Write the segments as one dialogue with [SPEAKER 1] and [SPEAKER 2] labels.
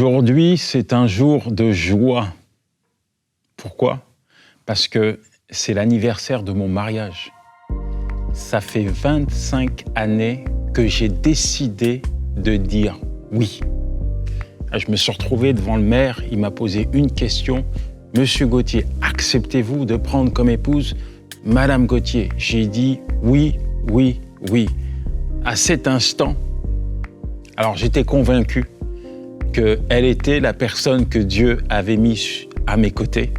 [SPEAKER 1] Aujourd'hui, c'est un jour de joie. Pourquoi? Parce que c'est l'anniversaire de mon mariage. Ça fait 25 années que j'ai décidé de dire oui. Je me suis retrouvé devant le maire, il m'a posé une question. « Monsieur Gauthier, acceptez-vous de prendre comme épouse Madame Gauthier ?» J'ai dit oui, oui, oui. À cet instant, alors j'étais convaincu qu'elle était la personne que Dieu avait mise à mes côtés,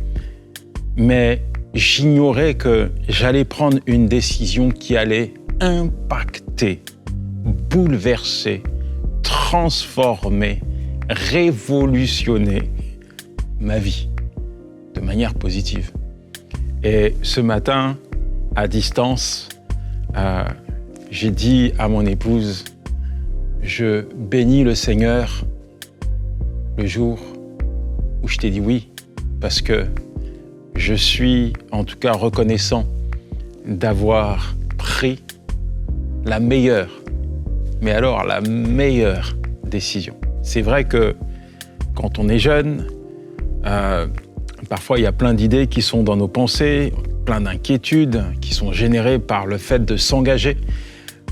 [SPEAKER 1] mais j'ignorais que j'allais prendre une décision qui allait impacter, bouleverser, transformer, révolutionner ma vie de manière positive. Et ce matin, à distance, j'ai dit à mon épouse, je bénis le Seigneur le jour où je t'ai dit oui, parce que je suis en tout cas reconnaissant d'avoir pris la meilleure, mais alors la meilleure décision. C'est vrai que quand on est jeune, parfois il y a plein d'idées qui sont dans nos pensées, plein d'inquiétudes qui sont générées par le fait de s'engager,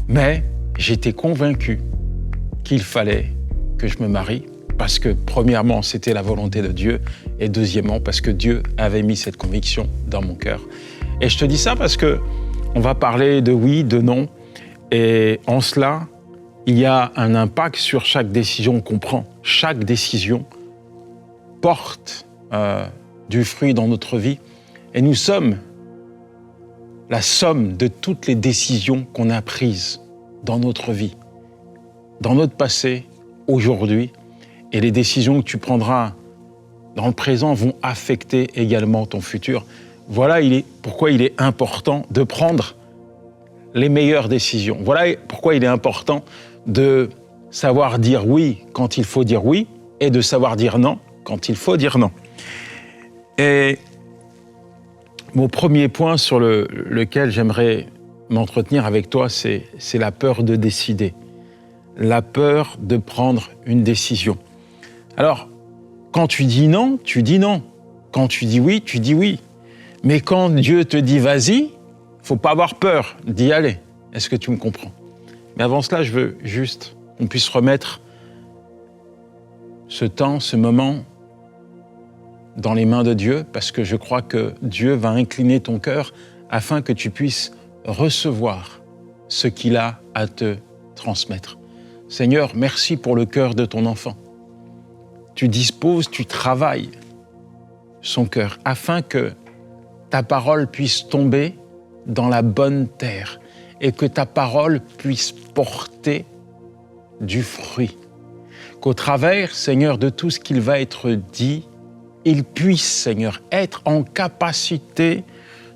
[SPEAKER 1] mais j'étais convaincu qu'il fallait que je me marie parce que premièrement, c'était la volonté de Dieu et deuxièmement, parce que Dieu avait mis cette conviction dans mon cœur. Et je te dis ça parce que on va parler de oui, de non et en cela, il y a un impact sur chaque décision qu'on prend. Chaque décision porte du fruit dans notre vie et nous sommes la somme de toutes les décisions qu'on a prises dans notre vie, dans notre passé, aujourd'hui, et les décisions que tu prendras dans le présent vont affecter également ton futur. Voilà pourquoi il est important de prendre les meilleures décisions. Voilà pourquoi il est important de savoir dire oui quand il faut dire oui et de savoir dire non quand il faut dire non. Et mon premier point sur lequel j'aimerais m'entretenir avec toi, c'est la peur de décider, la peur de prendre une décision. Alors, quand tu dis non, tu dis non. Quand tu dis oui, tu dis oui. Mais quand Dieu te dit vas-y, faut pas avoir peur d'y aller. Est-ce que tu me comprends? Mais avant cela, je veux juste qu'on puisse remettre ce temps, ce moment dans les mains de Dieu, parce que je crois que Dieu va incliner ton cœur afin que tu puisses recevoir ce qu'il a à te transmettre. Seigneur, merci pour le cœur de ton enfant. Tu disposes, tu travailles son cœur afin que ta parole puisse tomber dans la bonne terre et que ta parole puisse porter du fruit. Qu'au travers, Seigneur, de tout ce qu'il va être dit, il puisse, Seigneur, être en capacité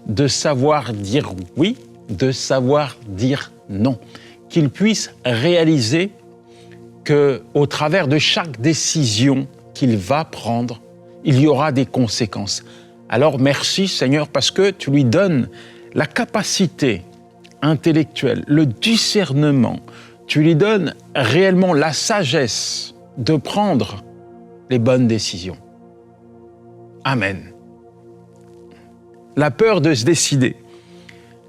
[SPEAKER 1] de savoir dire oui, de savoir dire non. Qu'il puisse réaliser qu'au travers de chaque décision qu'il va prendre, il y aura des conséquences. Alors merci Seigneur parce que tu lui donnes la capacité intellectuelle, le discernement, tu lui donnes réellement la sagesse de prendre les bonnes décisions. Amen. La peur de se décider.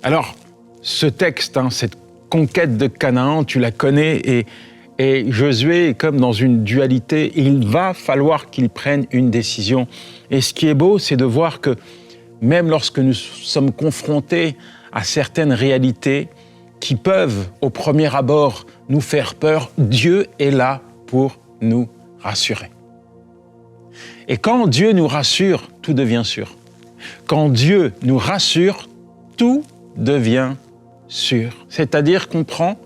[SPEAKER 1] Alors, ce texte, cette conquête de Canaan, tu la connais et Josué est comme dans une dualité. Il va falloir qu'il prenne une décision. Et ce qui est beau, c'est de voir que même lorsque nous sommes confrontés à certaines réalités qui peuvent, au premier abord, nous faire peur, Dieu est là pour nous rassurer. Et quand Dieu nous rassure, tout devient sûr. Quand Dieu nous rassure, tout devient sûr. C'est-à-dire qu'on prend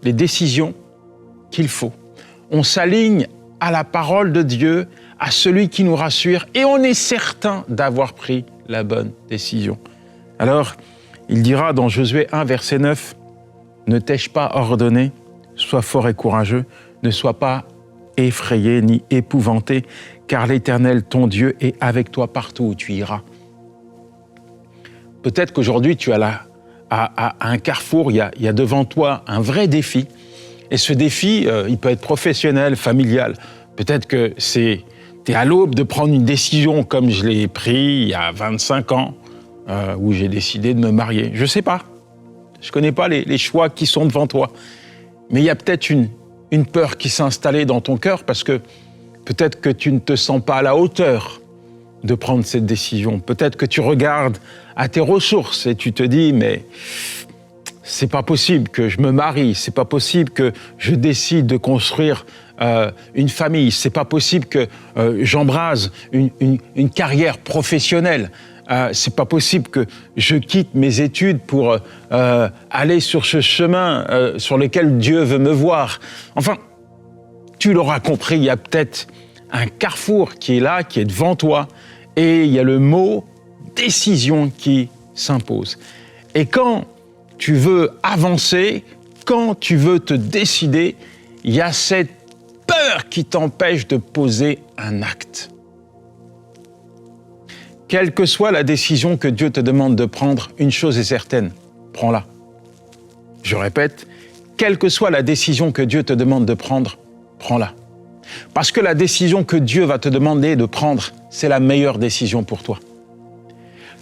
[SPEAKER 1] les décisions qu'il faut. On s'aligne à la parole de Dieu, à celui qui nous rassure, et on est certain d'avoir pris la bonne décision. Alors, il dira dans Josué 1, verset 9, « Ne t'ai-je pas ordonné, sois fort et courageux, ne sois pas effrayé ni épouvanté, car l'Éternel, ton Dieu, est avec toi partout où tu iras. » Peut-être qu'aujourd'hui, tu as à un carrefour, il y a devant toi un vrai défi. Et ce défi, il peut être professionnel, familial. Peut-être que t'es à l'aube de prendre une décision comme je l'ai pris il y a 25 ans, où j'ai décidé de me marier. Je ne sais pas. Je ne connais pas les choix qui sont devant toi. Mais il y a peut-être une peur qui s'est installée dans ton cœur parce que peut-être que tu ne te sens pas à la hauteur de prendre cette décision. Peut-être que tu regardes à tes ressources et tu te dis, mais c'est pas possible que je me marie, c'est pas possible que je décide de construire une famille, c'est pas possible que j'embrase une carrière professionnelle. C'est pas possible que je quitte mes études pour aller sur ce chemin sur lequel Dieu veut me voir. Enfin, tu l'auras compris, il y a peut-être un carrefour qui est là, qui est devant toi, et il y a le mot « décision » qui s'impose. Et quand tu veux avancer, quand tu veux te décider, il y a cette peur qui t'empêche de poser un acte. Quelle que soit la décision que Dieu te demande de prendre, une chose est certaine, prends-la. Je répète, quelle que soit la décision que Dieu te demande de prendre, prends-la. Parce que la décision que Dieu va te demander de prendre, c'est la meilleure décision pour toi.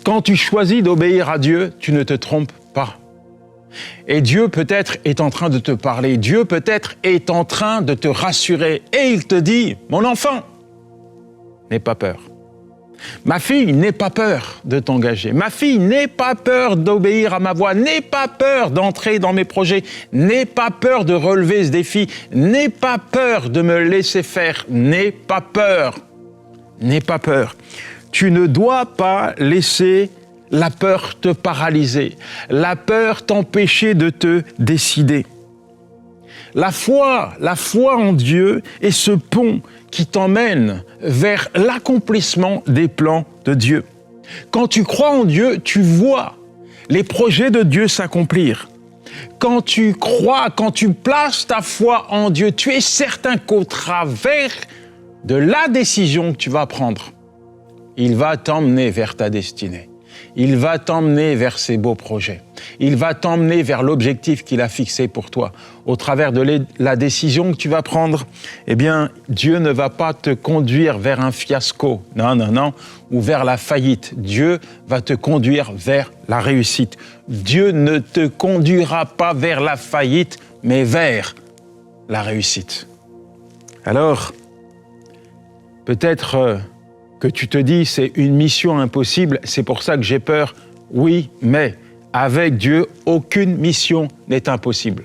[SPEAKER 1] Quand tu choisis d'obéir à Dieu, tu ne te trompes pas. Et Dieu peut-être est en train de te parler, Dieu peut-être est en train de te rassurer. Et il te dit, mon enfant, n'aie pas peur. Ma fille, n'aie pas peur de t'engager. Ma fille, n'aie pas peur d'obéir à ma voix. N'aie pas peur d'entrer dans mes projets. N'aie pas peur de relever ce défi. N'aie pas peur de me laisser faire. N'aie pas peur. N'aie pas peur. Tu ne dois pas laisser la peur te paralyser. La peur t'empêcher de te décider. La foi en Dieu est ce pont qui t'emmène vers l'accomplissement des plans de Dieu. Quand tu crois en Dieu, tu vois les projets de Dieu s'accomplir. Quand tu crois, quand tu places ta foi en Dieu, tu es certain qu'au travers de la décision que tu vas prendre, il va t'emmener vers ta destinée. Il va t'emmener vers ses beaux projets. Il va t'emmener vers l'objectif qu'il a fixé pour toi. Au travers de la décision que tu vas prendre, eh bien, Dieu ne va pas te conduire vers un fiasco, non, ou vers la faillite. Dieu va te conduire vers la réussite. Dieu ne te conduira pas vers la faillite, mais vers la réussite. Alors, peut-être que tu te dis, c'est une mission impossible, c'est pour ça que j'ai peur. Oui, mais avec Dieu, aucune mission n'est impossible.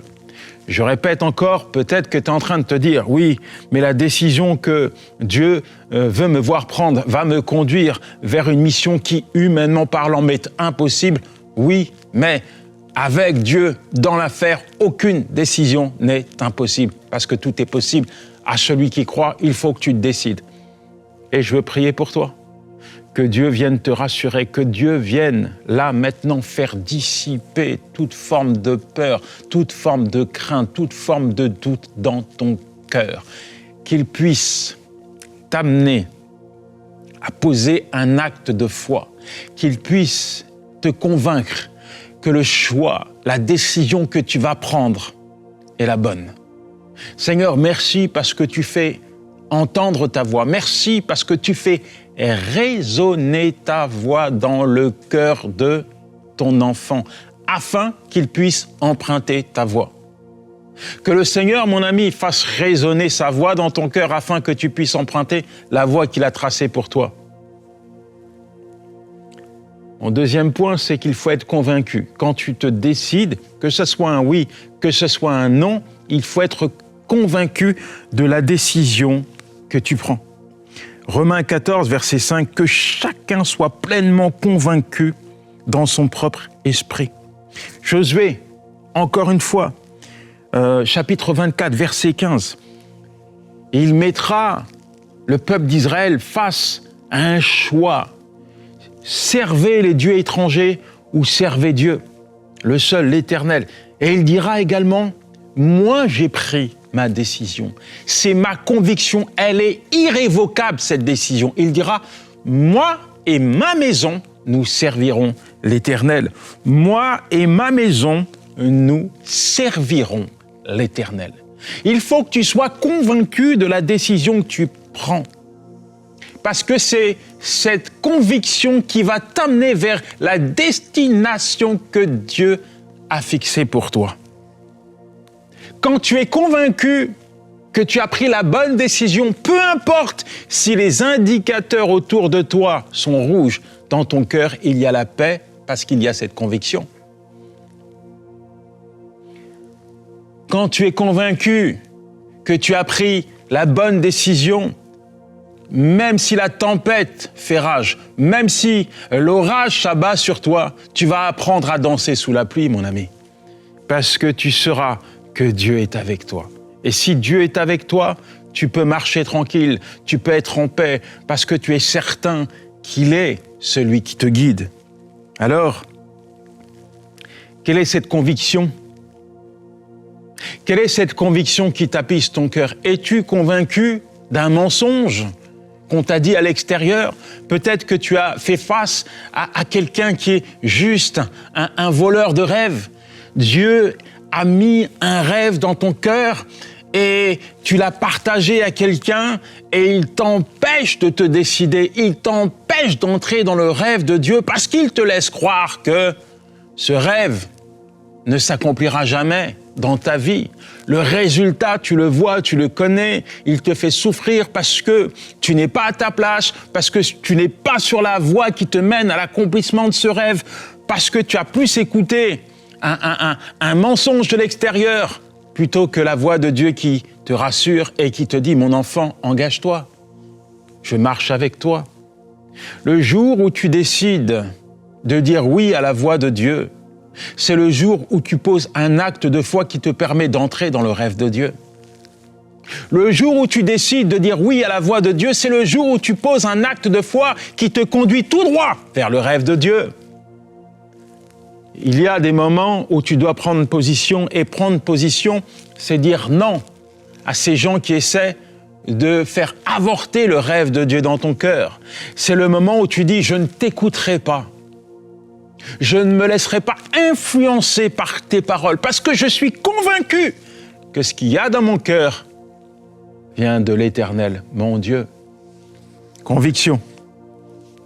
[SPEAKER 1] Je répète encore, peut-être que tu es en train de te dire, oui, mais la décision que Dieu veut me voir prendre va me conduire vers une mission qui, humainement parlant, m'est impossible. Oui, mais avec Dieu dans l'affaire, aucune décision n'est impossible, parce que tout est possible. À celui qui croit, il faut que tu te décides. Et je veux prier pour toi, que Dieu vienne te rassurer, que Dieu vienne, là, maintenant, faire dissiper toute forme de peur, toute forme de crainte, toute forme de doute dans ton cœur. Qu'il puisse t'amener à poser un acte de foi, qu'il puisse te convaincre que le choix, la décision que tu vas prendre est la bonne. Seigneur, merci parce que tu fais entendre ta voix. Merci parce que tu fais résonner ta voix dans le cœur de ton enfant, afin qu'il puisse emprunter ta voix. Que le Seigneur, mon ami, fasse résonner sa voix dans ton cœur afin que tu puisses emprunter la voie qu'il a tracée pour toi. Mon deuxième point, c'est qu'il faut être convaincu. Quand tu te décides, que ce soit un oui, que ce soit un non, il faut être convaincu de la décision que tu prends. Romains 14, verset 5, que chacun soit pleinement convaincu dans son propre esprit. Josué, encore une fois, chapitre 24, verset 15. Il mettra le peuple d'Israël face à un choix. Servez les dieux étrangers ou servez Dieu, le seul, l'Éternel. Et il dira également, moi j'ai pris ma décision. C'est ma conviction, elle est irrévocable cette décision. Il dira, moi et ma maison, nous servirons l'Éternel. Moi et ma maison, nous servirons l'Éternel. Il faut que tu sois convaincu de la décision que tu prends. Parce que c'est cette conviction qui va t'amener vers la destination que Dieu a fixée pour toi. Quand tu es convaincu que tu as pris la bonne décision, peu importe si les indicateurs autour de toi sont rouges, dans ton cœur, il y a la paix parce qu'il y a cette conviction. Quand tu es convaincu que tu as pris la bonne décision, même si la tempête fait rage, même si l'orage s'abat sur toi, tu vas apprendre à danser sous la pluie, mon ami. Parce que tu sauras que Dieu est avec toi. Et si Dieu est avec toi, tu peux marcher tranquille, tu peux être en paix, parce que tu es certain qu'il est celui qui te guide. Alors, quelle est cette conviction ? Quelle est cette conviction qui tapisse ton cœur ? Es-tu convaincu d'un mensonge qu'on t'a dit à l'extérieur? Peut-être que tu as fait face à quelqu'un qui est juste un voleur de rêves. Dieu a mis un rêve dans ton cœur et tu l'as partagé à quelqu'un et il t'empêche de te décider, il t'empêche d'entrer dans le rêve de Dieu parce qu'il te laisse croire que ce rêve ne s'accomplira jamais dans ta vie. Le résultat, tu le vois, tu le connais, il te fait souffrir parce que tu n'es pas à ta place, parce que tu n'es pas sur la voie qui te mène à l'accomplissement de ce rêve, parce que tu as plus écouté un mensonge de l'extérieur plutôt que la voix de Dieu qui te rassure et qui te dit « Mon enfant, engage-toi, je marche avec toi ». Le jour où tu décides de dire oui à la voix de Dieu, c'est le jour où tu poses un acte de foi qui te permet d'entrer dans le rêve de Dieu. Le jour où tu décides de dire oui à la voix de Dieu, c'est le jour où tu poses un acte de foi qui te conduit tout droit vers le rêve de Dieu. Il y a des moments où tu dois prendre position, et prendre position, c'est dire non à ces gens qui essaient de faire avorter le rêve de Dieu dans ton cœur. C'est le moment où tu dis « je ne t'écouterai pas ». Je ne me laisserai pas influencer par tes paroles parce que je suis convaincu que ce qu'il y a dans mon cœur vient de l'Éternel, mon Dieu. Conviction,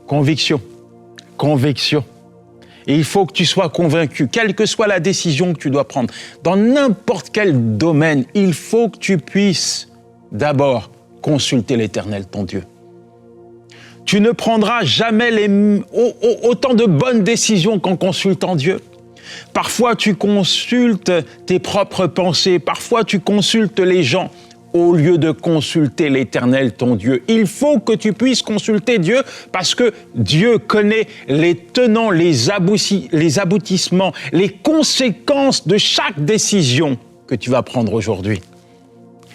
[SPEAKER 1] conviction, conviction. Et il faut que tu sois convaincu, quelle que soit la décision que tu dois prendre, dans n'importe quel domaine, il faut que tu puisses d'abord consulter l'Éternel, ton Dieu. Tu ne prendras jamais autant de bonnes décisions qu'en consultant Dieu. Parfois, tu consultes tes propres pensées, parfois tu consultes les gens au lieu de consulter l'Éternel, ton Dieu. Il faut que tu puisses consulter Dieu parce que Dieu connaît les tenants, les aboutissements, les conséquences de chaque décision que tu vas prendre aujourd'hui.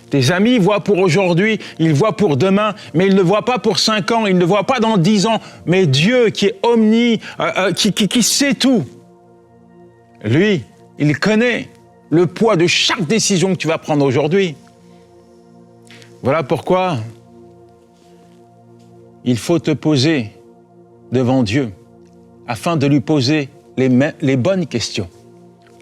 [SPEAKER 1] Tes amis voient pour aujourd'hui, ils voient pour demain, mais ils ne voient pas pour 5 ans, ils ne voient pas dans 10 ans. Mais Dieu qui est qui sait tout, lui, il connaît le poids de chaque décision que tu vas prendre aujourd'hui. Voilà pourquoi il faut te poser devant Dieu afin de lui poser les bonnes questions.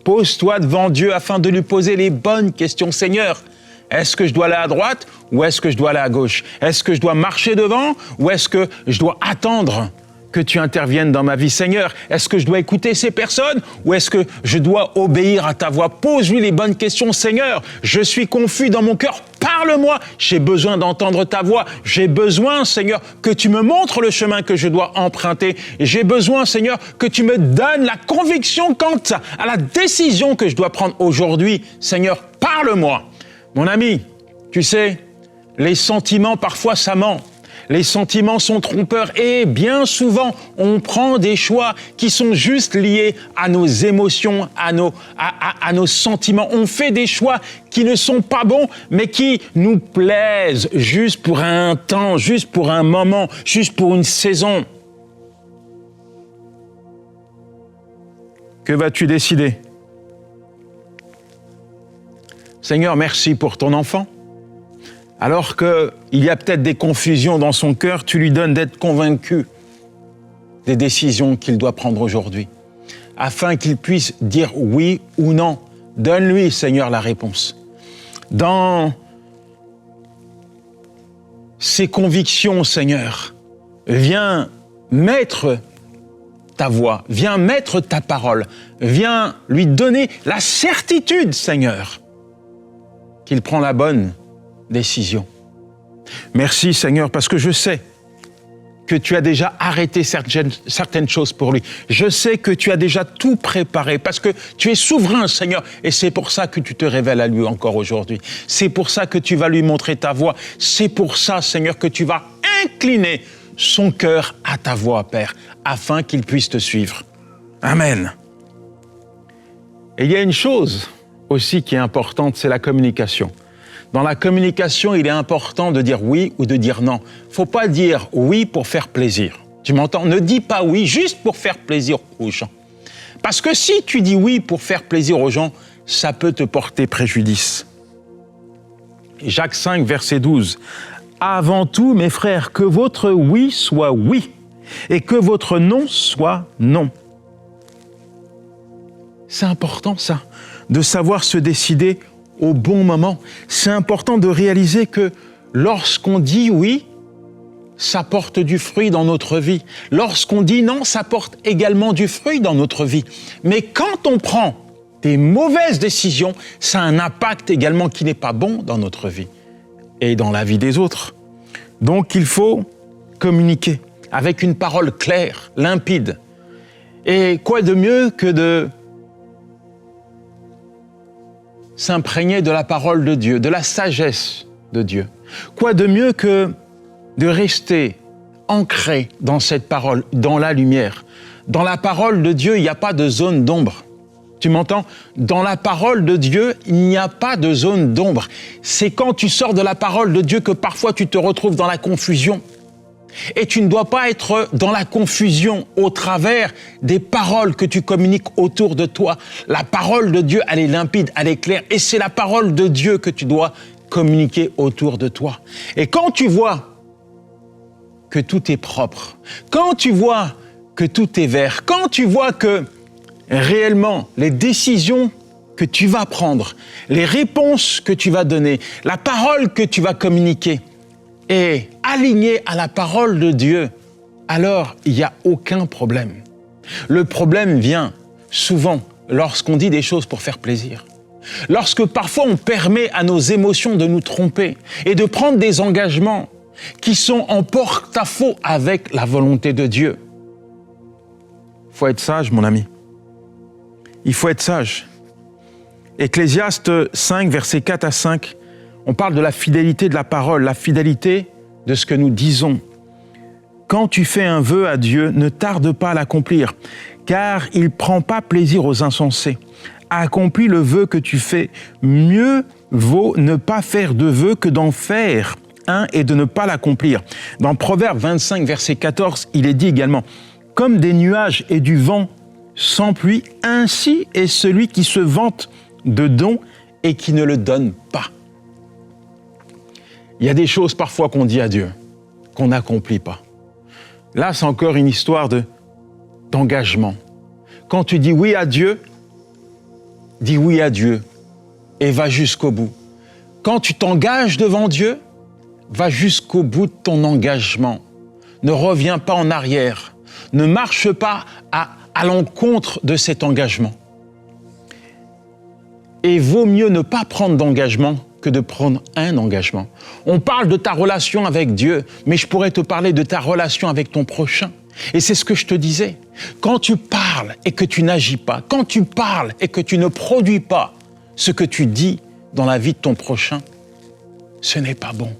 [SPEAKER 1] Pose-toi devant Dieu afin de lui poser les bonnes questions. Seigneur, est-ce que je dois aller à droite ou est-ce que je dois aller à gauche? Est-ce que je dois marcher devant ou est-ce que je dois attendre que tu interviennes dans ma vie? Seigneur, est-ce que je dois écouter ces personnes ou est-ce que je dois obéir à ta voix? Pose-lui les bonnes questions. Seigneur, je suis confus dans mon cœur. Parle-moi. J'ai besoin d'entendre ta voix. J'ai besoin, Seigneur, que tu me montres le chemin que je dois emprunter. Et j'ai besoin, Seigneur, que tu me donnes la conviction quant à la décision que je dois prendre aujourd'hui. Seigneur, parle-moi. Mon ami, tu sais, les sentiments, parfois, ça ment. Les sentiments sont trompeurs et bien souvent, on prend des choix qui sont juste liés à nos émotions, à nos sentiments. On fait des choix qui ne sont pas bons, mais qui nous plaisent juste pour un temps, juste pour un moment, juste pour une saison. Que vas-tu décider ? Seigneur, merci pour ton enfant. Alors qu'il y a peut-être des confusions dans son cœur, tu lui donnes d'être convaincu des décisions qu'il doit prendre aujourd'hui, afin qu'il puisse dire oui ou non. Donne-lui, Seigneur, la réponse. dans ses convictions, Seigneur. Viens mettre ta voix, viens mettre ta parole, viens lui donner la certitude, Seigneur, qu'il prend la bonne décision. Merci, Seigneur, parce que je sais que tu as déjà arrêté certaines choses pour lui. Je sais que tu as déjà tout préparé parce que tu es souverain, Seigneur, et c'est pour ça que tu te révèles à lui encore aujourd'hui. C'est pour ça que tu vas lui montrer ta voix. C'est pour ça, Seigneur, que tu vas incliner son cœur à ta voix, Père, afin qu'il puisse te suivre. Amen. Et il y a une chose aussi qui est importante, c'est la communication. Dans la communication, il est important de dire oui ou de dire non. Il ne faut pas dire oui pour faire plaisir. Tu m'entends? Ne dis pas oui juste pour faire plaisir aux gens. Parce que si tu dis oui pour faire plaisir aux gens, ça peut te porter préjudice. Jacques 5, verset 12. « Avant tout, mes frères, que votre oui soit oui et que votre non soit non. » C'est important ça, de savoir se décider au bon moment. C'est important de réaliser que lorsqu'on dit oui, ça porte du fruit dans notre vie. Lorsqu'on dit non, ça porte également du fruit dans notre vie. Mais quand on prend des mauvaises décisions, ça a un impact également qui n'est pas bon dans notre vie et dans la vie des autres. Donc il faut communiquer avec une parole claire, limpide. Et quoi de mieux que de s'imprégner de la parole de Dieu, de la sagesse de Dieu. Quoi de mieux que de rester ancré dans cette parole, dans la lumière. Dans la parole de Dieu, il n'y a pas de zone d'ombre. Tu m'entends? Dans la parole de Dieu, il n'y a pas de zone d'ombre. C'est quand tu sors de la parole de Dieu que parfois tu te retrouves dans la confusion. Et tu ne dois pas être dans la confusion au travers des paroles que tu communiques autour de toi. La parole de Dieu, elle est limpide, elle est claire. Et c'est la parole de Dieu que tu dois communiquer autour de toi. Et quand tu vois que tout est propre, quand tu vois que tout est vert, quand tu vois que réellement les décisions que tu vas prendre, les réponses que tu vas donner, la parole que tu vas communiquer, est aligné à la parole de Dieu, alors il n'y a aucun problème. Le problème vient souvent lorsqu'on dit des choses pour faire plaisir. Lorsque parfois on permet à nos émotions de nous tromper et de prendre des engagements qui sont en porte-à-faux avec la volonté de Dieu. Il faut être sage, mon ami. Il faut être sage. Ecclésiaste 5, versets 4 à 5, on parle de la fidélité de la parole, la fidélité de ce que nous disons. Quand tu fais un vœu à Dieu, ne tarde pas à l'accomplir, car il ne prend pas plaisir aux insensés. Accomplis le vœu que tu fais. Mieux vaut ne pas faire de vœu que d'en faire un et de ne pas l'accomplir. Dans Proverbe 25, verset 14, il est dit également « Comme des nuages et du vent sans pluie, ainsi est celui qui se vante de dons et qui ne le donne pas. » Il y a des choses parfois qu'on dit à Dieu, qu'on n'accomplit pas. Là, c'est encore une histoire d'engagement. Quand tu dis oui à Dieu, dis oui à Dieu et va jusqu'au bout. Quand tu t'engages devant Dieu, va jusqu'au bout de ton engagement. Ne reviens pas en arrière. Ne marche pas à l'encontre de cet engagement. Et vaut mieux ne pas prendre d'engagement que de prendre un engagement. On parle de ta relation avec Dieu, mais je pourrais te parler de ta relation avec ton prochain. Et c'est ce que je te disais. Quand tu parles et que tu n'agis pas, quand tu parles et que tu ne produis pas ce que tu dis dans la vie de ton prochain, ce n'est pas bon.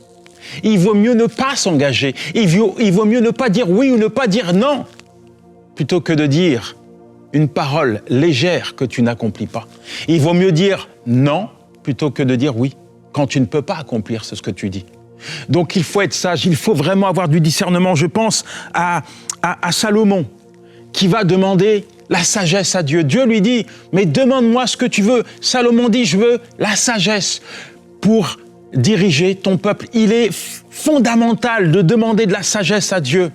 [SPEAKER 1] Il vaut mieux ne pas s'engager. Il vaut mieux ne pas dire oui ou ne pas dire non, plutôt que de dire une parole légère que tu n'accomplis pas. Il vaut mieux dire non plutôt que de dire oui, quand tu ne peux pas accomplir ce que tu dis. Donc il faut être sage, il faut vraiment avoir du discernement. Je pense à Salomon, qui va demander la sagesse à Dieu. Dieu lui dit, mais demande-moi ce que tu veux. Salomon dit, je veux la sagesse pour diriger ton peuple. Il est fondamental de demander de la sagesse à Dieu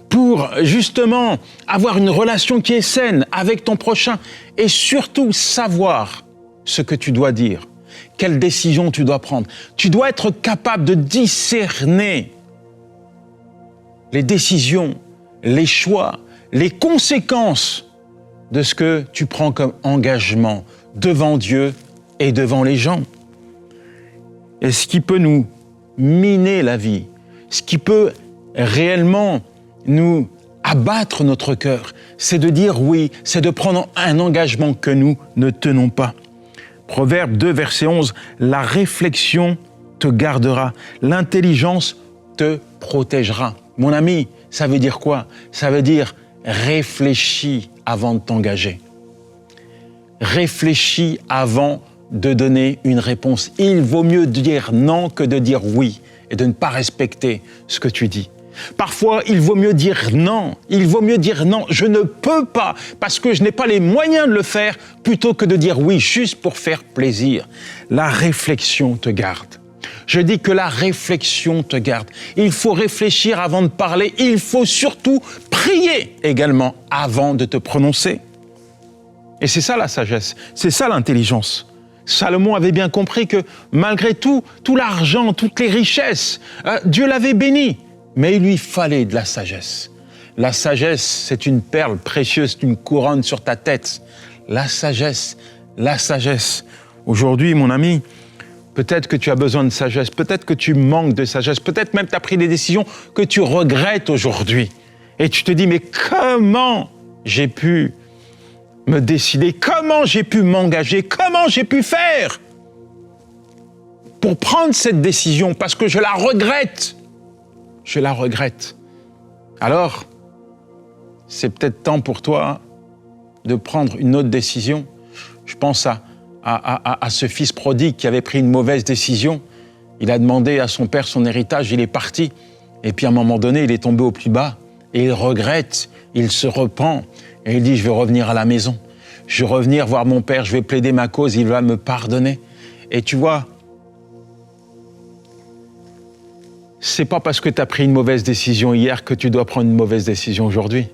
[SPEAKER 1] pour justement avoir une relation qui est saine avec ton prochain et surtout savoir ce que tu dois dire. quelle décision tu dois prendre. Tu dois être capable de discerner les décisions, les choix, les conséquences de ce que tu prends comme engagement devant Dieu et devant les gens. Et ce qui peut nous miner la vie, ce qui peut réellement nous abattre notre cœur, c'est de dire oui, c'est de prendre un engagement que nous ne tenons pas. Proverbe 2, verset 11, « La réflexion te gardera, l'intelligence te protégera. » Mon ami, ça veut dire quoi? Ça veut dire réfléchis avant de t'engager. Réfléchis avant de donner une réponse. Il vaut mieux dire non que de dire oui et de ne pas respecter ce que tu dis. Parfois, il vaut mieux dire non. Il vaut mieux dire non, je ne peux pas parce que je n'ai pas les moyens de le faire plutôt que de dire oui juste pour faire plaisir. La réflexion te garde. Je dis que la réflexion te garde. Il faut réfléchir avant de parler. Il faut surtout prier également avant de te prononcer. Et c'est ça la sagesse, c'est ça l'intelligence. Salomon avait bien compris que malgré tout l'argent, toutes les richesses, Dieu l'avait béni. Mais il lui fallait de la sagesse. La sagesse, c'est une perle précieuse, une couronne sur ta tête. La sagesse. Aujourd'hui, mon ami, peut-être que tu as besoin de sagesse, peut-être que tu manques de sagesse, peut-être même tu as pris des décisions que tu regrettes aujourd'hui. Et tu te dis, mais comment j'ai pu me décider, comment j'ai pu m'engager, comment j'ai pu faire pour prendre cette décision, parce que je la regrette. Je la regrette. Alors, c'est peut-être temps pour toi de prendre une autre décision. Je pense à ce fils prodigue qui avait pris une mauvaise décision. Il a demandé à son père son héritage, il est parti. Et puis à un moment donné, il est tombé au plus bas. Et il regrette, il se repent. Et il dit, je vais revenir à la maison. Je vais revenir voir mon père, je vais plaider ma cause, il va me pardonner. Et tu vois, c'est pas parce que tu as pris une mauvaise décision hier que tu dois prendre une mauvaise décision aujourd'hui.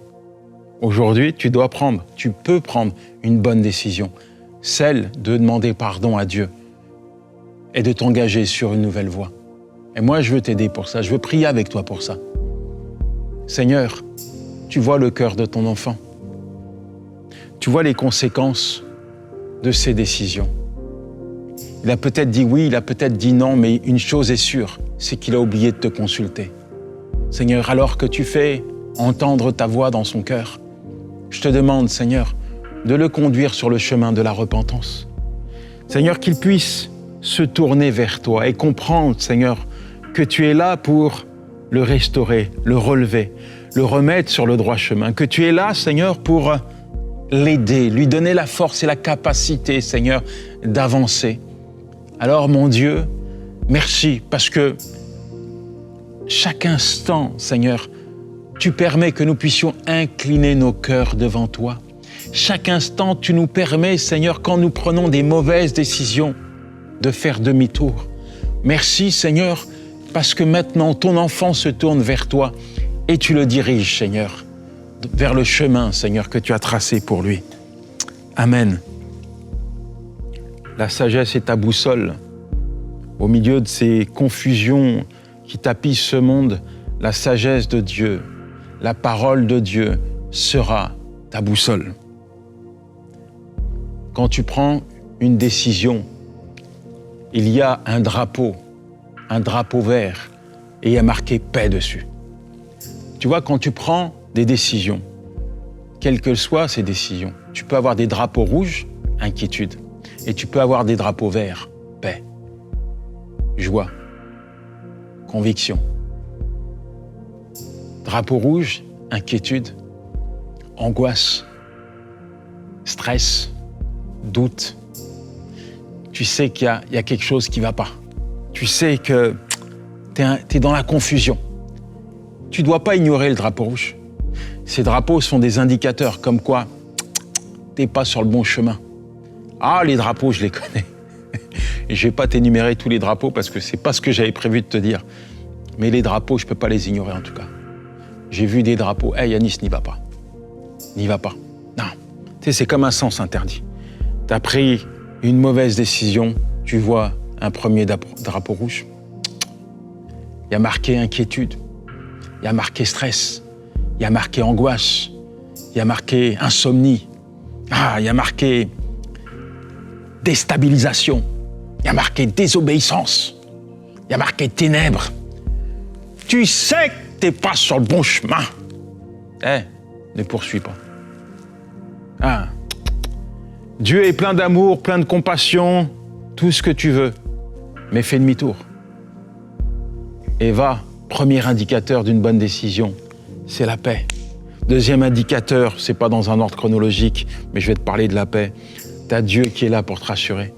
[SPEAKER 1] Aujourd'hui, tu peux prendre une bonne décision, celle de demander pardon à Dieu et de t'engager sur une nouvelle voie. Et moi, je veux t'aider pour ça, je veux prier avec toi pour ça. Seigneur, tu vois le cœur de ton enfant. Tu vois les conséquences de ses décisions. Il a peut-être dit oui, il a peut-être dit non, mais une chose est sûre, c'est qu'il a oublié de te consulter. Seigneur, alors que tu fais entendre ta voix dans son cœur, je te demande, Seigneur, de le conduire sur le chemin de la repentance. Seigneur, qu'il puisse se tourner vers toi et comprendre, Seigneur, que tu es là pour le restaurer, le relever, le remettre sur le droit chemin, que tu es là, Seigneur, pour l'aider, lui donner la force et la capacité, Seigneur, d'avancer. Alors, mon Dieu, merci, parce que chaque instant, Seigneur, tu permets que nous puissions incliner nos cœurs devant toi. Chaque instant, tu nous permets, Seigneur, quand nous prenons des mauvaises décisions, de faire demi-tour. Merci, Seigneur, parce que maintenant, ton enfant se tourne vers toi et tu le diriges, Seigneur, vers le chemin, Seigneur, que tu as tracé pour lui. Amen. La sagesse est ta boussole. Au milieu de ces confusions qui tapissent ce monde, la sagesse de Dieu, la parole de Dieu sera ta boussole. Quand tu prends une décision, il y a un drapeau vert, et il y a marqué paix dessus. Tu vois, quand tu prends des décisions, quelles que soient ces décisions, tu peux avoir des drapeaux rouges, inquiétude, et tu peux avoir des drapeaux verts, paix, joie, conviction. Drapeau rouge, inquiétude, angoisse, stress, doute. Tu sais qu'il y a quelque chose qui ne va pas. Tu sais que tu es dans la confusion. Tu ne dois pas ignorer le drapeau rouge. Ces drapeaux sont des indicateurs comme quoi tu n'es pas sur le bon chemin. Ah, les drapeaux, je les connais. Je ne vais pas t'énumérer tous les drapeaux parce que ce n'est pas ce que j'avais prévu de te dire. Mais les drapeaux, je ne peux pas les ignorer en tout cas. J'ai vu des drapeaux. Hey Yanis, n'y va pas. N'y va pas. Non. Tu sais, c'est comme un sens interdit. Tu as pris une mauvaise décision, tu vois un premier drapeau rouge. Il y a marqué inquiétude, il y a marqué stress, il y a marqué angoisse, il y a marqué insomnie, il y a marqué déstabilisation, il y a marqué désobéissance, il y a marqué ténèbres. Tu sais que tu n'es pas sur le bon chemin. Ne poursuis pas. Dieu est plein d'amour, plein de compassion, tout ce que tu veux, mais fais demi-tour. Et va, premier indicateur d'une bonne décision, c'est la paix. Deuxième indicateur, c'est pas dans un ordre chronologique, mais je vais te parler de la paix. T'as Dieu qui est là pour te rassurer.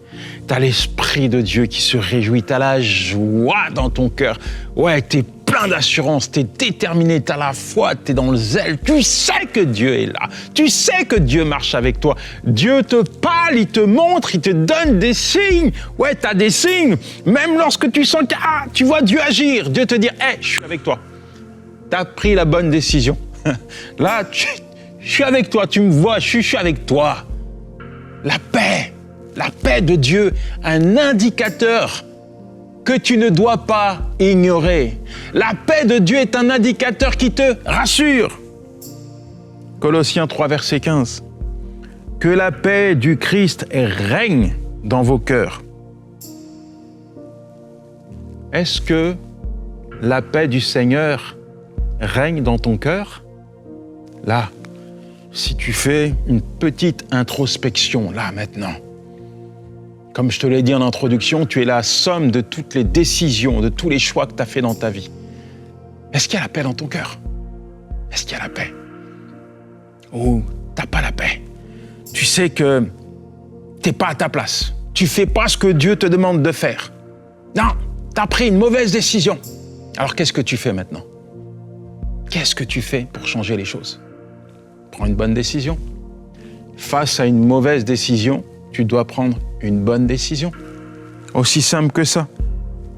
[SPEAKER 1] T'as l'Esprit de Dieu qui se réjouit. T'as la joie dans ton cœur. Ouais, t'es plein d'assurance, t'es déterminé, t'as la foi, t'es dans le zèle. Tu sais que Dieu est là. Tu sais que Dieu marche avec toi. Dieu te parle, il te montre, il te donne des signes. Ouais, t'as des signes. Même lorsque tu sens que tu vois Dieu agir, Dieu te dit « je suis avec toi ». T'as pris la bonne décision. Là, je suis avec toi, tu me vois, je suis avec toi. La paix de Dieu, un indicateur que tu ne dois pas ignorer. La paix de Dieu est un indicateur qui te rassure. Colossiens 3, verset 15. Que la paix du Christ règne dans vos cœurs. Est-ce que la paix du Seigneur règne dans ton cœur? Là, si tu fais une petite introspection, là, maintenant, comme je te l'ai dit en introduction, tu es la somme de toutes les décisions, de tous les choix que tu as fait dans ta vie. Est-ce qu'il y a la paix dans ton cœur? Est-ce qu'il y a la paix? Ou tu n'as pas la paix? Tu sais que tu n'es pas à ta place. Tu ne fais pas ce que Dieu te demande de faire. Non, tu as pris une mauvaise décision. Alors qu'est-ce que tu fais maintenant? Qu'est-ce que tu fais pour changer les choses? Prends une bonne décision. Face à une mauvaise décision, tu dois prendre une bonne décision. Aussi simple que ça.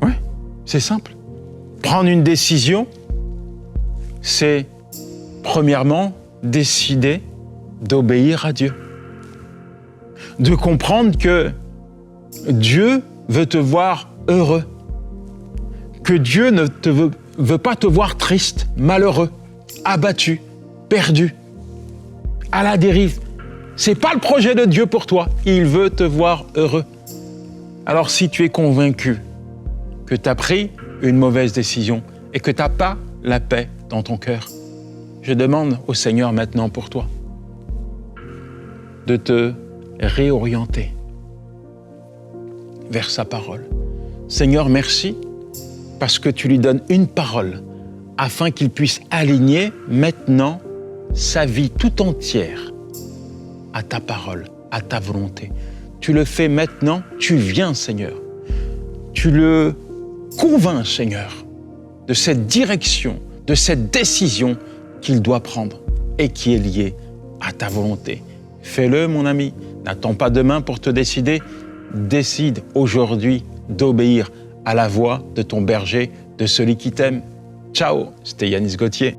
[SPEAKER 1] Oui, c'est simple. Prendre une décision, c'est premièrement décider d'obéir à Dieu. De comprendre que Dieu veut te voir heureux. Que Dieu ne veut pas te voir triste, malheureux, abattu, perdu, à la dérive. C'est pas le projet de Dieu pour toi. Il veut te voir heureux. Alors si tu es convaincu que tu as pris une mauvaise décision et que tu n'as pas la paix dans ton cœur, je demande au Seigneur maintenant pour toi de te réorienter vers sa parole. Seigneur, merci parce que tu lui donnes une parole afin qu'il puisse aligner maintenant sa vie tout entière à ta parole, à ta volonté. Tu le fais maintenant, tu viens, Seigneur. Tu le convaincs, Seigneur, de cette direction, de cette décision qu'il doit prendre et qui est liée à ta volonté. Fais-le, mon ami. N'attends pas demain pour te décider. Décide aujourd'hui d'obéir à la voix de ton berger, de celui qui t'aime. Ciao, c'était Yanis Gauthier.